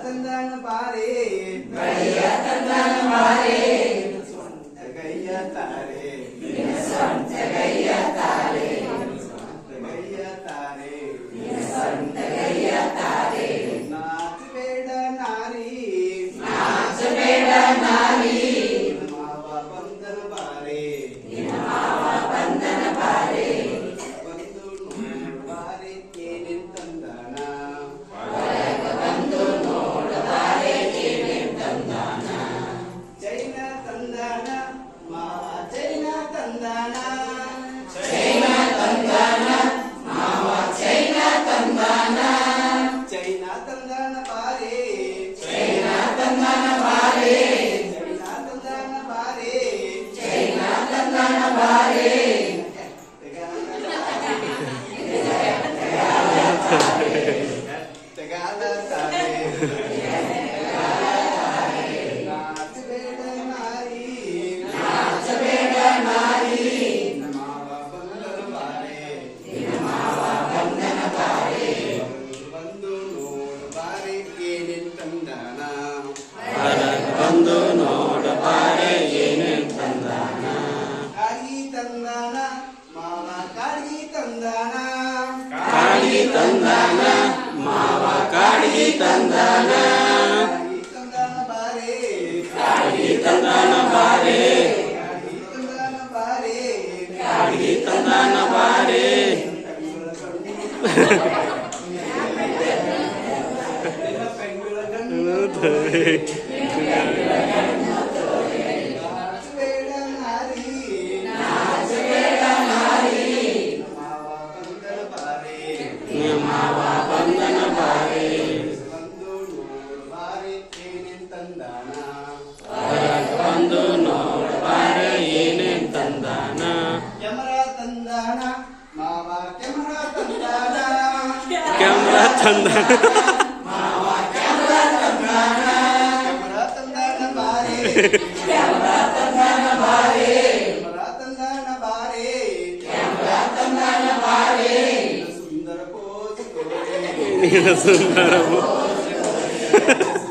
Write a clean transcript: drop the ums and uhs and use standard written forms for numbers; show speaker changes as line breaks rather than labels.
ತಂದನ ಬಾರೆ
ಗಡಿಯ ತಂದನ ಬಾರೆ
ಗೈಯ ತಾರೆ
ಸ್ವಂತ ಗೈಯ ತಾರೆ
ಗೈಯ ತಾರೆ
ಸ್ವಂತ ಗೈಯ ತಾರೆ
ನಾಚಬೇಡ ನಾರಿ
ನಾಚಬೇಡ ನಾರಿ
ಮಾವ ಬಂದನ ಬಾರೆ
ಮಾವ ಬಂದನ ಬಾರೆ
ಬಂದು ಬಾರೆ ಏನೇನ್ ತಂದನ
ಬಂದು ನೋಡಬಾರೆ ಏನೇನ್ ತಂದಾನ
ಚೈನ ತಂದನ ಮಾವ ಚೈನ ತಂದನ
ಚೈನ ತಂದಾನ ಮಾವ ಚೈನ ತಂದಾನ
ಚೈನ ತಂದನ ಬಾರೆ
ಚೈನ ತಂದಾನ ಬಾರೆ
ಚೈನ ತಂದನ ಬಾರೆ
ಚೈನ ತಂದಾನ ಬಾರೆ
ತೆಗಾಲ ತಾರೆ ನಾಚಬೇಡ ನಾರಿ
ನಾಚಬೇಡ ನಾರಿ
ಮಾವ ಬಂದನ ಬಾರೆ
ಮಾವ ಬಂದನ ಬಾರೆ
ಬಂದು ನೋಡು ಬಾರೆ ಏನೇನ್ ತಂದನ
ಬಂದು ನೋಡಬಾರೆ ಏನೇನ್ ತಂದಾನ
ಕಾಗಿ ತಂದನ ಮಾವ ಕಾಗಿ ತಂದನ
ಕಾಡಿಗೆ ತಂದಾನ ಮಾವ ಕಾಡಿಗೆ ತಂದಾನ
ಕಾಗಿ ತಂದನ ಬಾರೆ
ಕಾಡಿಗೆ ತಂದಾನ ಬಾರೆ
ಕಾಗಿ ತಂದನ ಬಾರೆ
ಕಾಡಿಗೆ ತಂದಾನ ಬಾರೆ
ಪೆಂಗುಳ ಗಂಡು ನಾಚಬೇಡ ನಾರಿ
ನಾಚಬೇಡ ನಾರಿ
ಮಾವ ಬಂದನ ಬಾರೆ
ಮಾವ ಬಂದನ ಬಾರೆ
ಬಂದು ನೋಡು ಬಾರೆ ಏನೇನ್ ತಂದಾನ
ಬಂದು ನೋಡಬಾರೆ ಏನೇನ್ ತಂದಾನ
ಕ್ಯಾಮರಾ ತಂದಾನ ಮಾವ ಕ್ಯಾಮರಾ ತಂದಾನ
ಕ್ಯಾಮ್ರಾ ತಂದಾನ
ಕ್ಯಾಮರಾ ತಂದಾನ ಬಾರೆ
ಕ್ಯಾಮರಾ ತಂದಾನ ಬಾರೆ
ಕ್ಯಾಮರಾ ತಂದಾನ ಬಾರೆ
ಕ್ಯಾಮರಾ ತಂದಾನ ಬಾರೆ
ಸುಂದರ ಪೋಸ್ ತೋರೆ
ನೀನು ಸುಂದರ
ಸುಂದರ